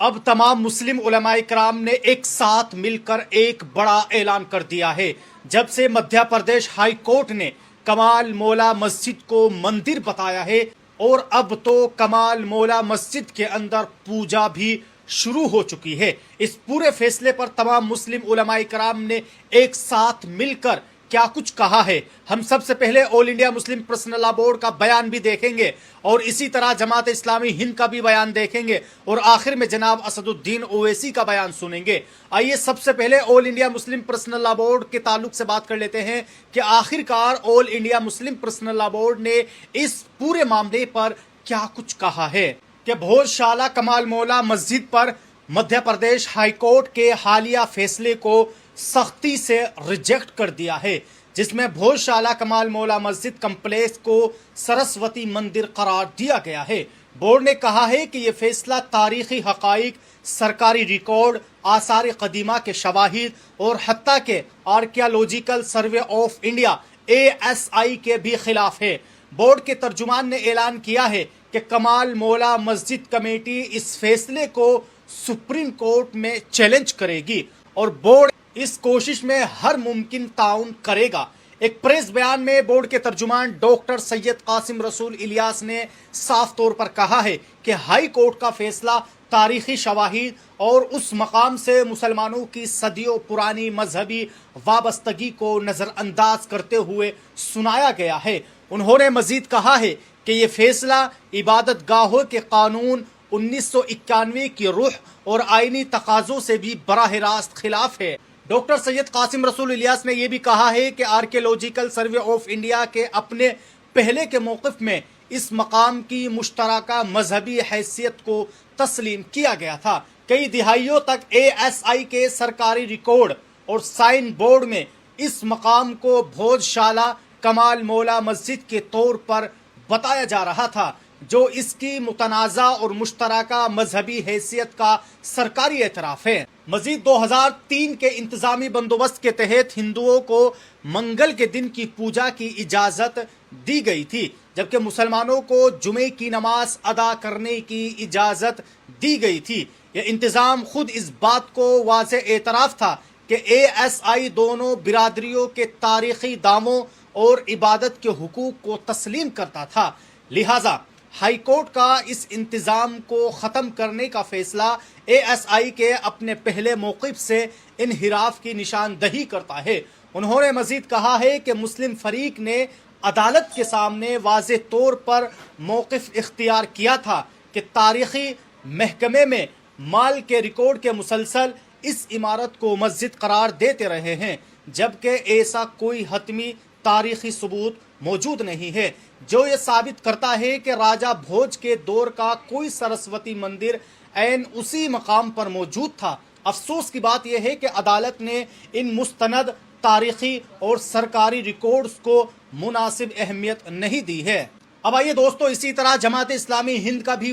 اب तमाम मुस्लिम उलमा इकराम ने एक साथ मिलकर एक बड़ा ऐलान कर दिया है। जब से मध्य प्रदेश हाई कोर्ट ने कमाल मौला मस्जिद को मंदिर बताया है और अब तो कमाल मौला मस्जिद के अंदर पूजा भी शुरू हो चुकी है। इस पूरे फैसले पर तमाम मुस्लिम उलमा इकराम ने एक साथ मिलकर क्या कुछ कहा है, हम सबसे पहले all India Muslim personal law board का बयान भी देखेंगे और इसी तरह जमात इस्लामी हिंद का भी बयान देखेंगे और आखिर में जनाब असदुद्दीन ओवैसी का बयान सुनेंगे। आइए सबसे पहले all India Muslim personal law board के ताल्लुक से बात कर लेते हैं कि आखिरकार all India Muslim personal law board ने इस पूरे मामले पर क्या कुछ कहा है कि भोजशाला कमाल मौला मस्जिद पर मध्य प्रदेश हाईकोर्ट के हालिया फैसले को सख्ती से रिजेक्ट कर दिया है, जिसमें भोजशाला कमाल मौला मस्जिद कम्प्लेक्स को सरस्वती मंदिर करार दिया गया है। बोर्ड ने कहा है कि यह फैसला तारीखी हकाइक, सरकारी रिकॉर्ड, आसार कदीमा के शवाहिद और हत्ता के archaeological survey of India ASI के भी खिलाफ है। बोर्ड के तर्जुमान ने ऐलान किया है कि कमाल मौला मस्जिद कमेटी इस फैसले को सुप्रीम कोर्ट में चैलेंज करेगी और बोर्ड इस कोशिश में हर मुमकिन ताउन करेगा। एक प्रेस बयान में बोर्ड के तर्जुमान डॉक्टर सैयद कासिम रसूल इलियास ने साफ तौर पर कहा है कि हाई कोर्ट का फैसला तारीखी शवाहिद और उस मकाम से मुसलमानों की सदियों पुरानी मजहबी वाबस्तगी को नज़रअंदाज करते हुए सुनाया गया है। उन्होंने मजीद कहा है कि ये फैसला इबादत गाहों के कानून 1991 की रूह और आईनी तकाज़ों से भी बराह रास्त खिलाफ है। डॉक्टर सैयद कासिम रसूल इलियास ने यह भी कहा है कि आर्कियोलॉजिकल सर्वे ऑफ इंडिया के अपने पहले के मौक़िफ़ में इस मकाम की मुश्तरका मजहबी हैसियत को तस्लीम किया गया था। कई दिहाइयों तक ASI के सरकारी रिकॉर्ड और साइन बोर्ड में इस मकाम को भोजशाला कमाल मौला मस्जिद के तौर पर बताया जा रहा था, जो इसकी मुतनाज़ा और मुश्तरका मजहबी हैसियत का सरकारी एतराफ़ है। मजीद 2003 के इंतज़ामी बंदोबस्त के तहत हिंदुओं को मंगल के दिन की पूजा की इजाज़त दी गई थी, जबकि मुसलमानों को जुमे की नमाज अदा करने की इजाज़त दी गई थी। यह इंतज़ाम खुद इस बात को वाज़े एतराफ़ था कि ASI दोनों बिरादरियों के तारीख़ी दावों और इबादत के हुकूक को तस्लीम करता था। लिहाजा हाई कोर्ट का इस इंतज़ाम को ख़त्म करने का फ़ैसला ASI के अपने पहले मौक़िफ़ से इनहिराफ की निशानदही करता है। उन्होंने मज़ीद कहा है कि मुस्लिम फ़रीक ने अदालत के सामने वाज़ेह तौर पर मौक़िफ़ इख्तियार किया था कि तारीख़ी महकमे में माल के रिकॉर्ड के मुसलसल इस इमारत को मस्जिद करार देते रहे हैं, जबकि ऐसा कोई हतमी तारीख़ी सबूत मौजूद नहीं है जो ये साबित करता है कि राजा भोज के दौर का कोई सरस्वती मंदिर ऐन उसी मकाम पर मौजूद था। अफसोस की बात यह है कि अदालत ने इन मुस्तनद तारीख़ी और सरकारी रिकॉर्ड्स को मुनासिब अहमियत नहीं दी है। अब आइए दोस्तों, इसी तरह जमात इस्लामी हिंद का भी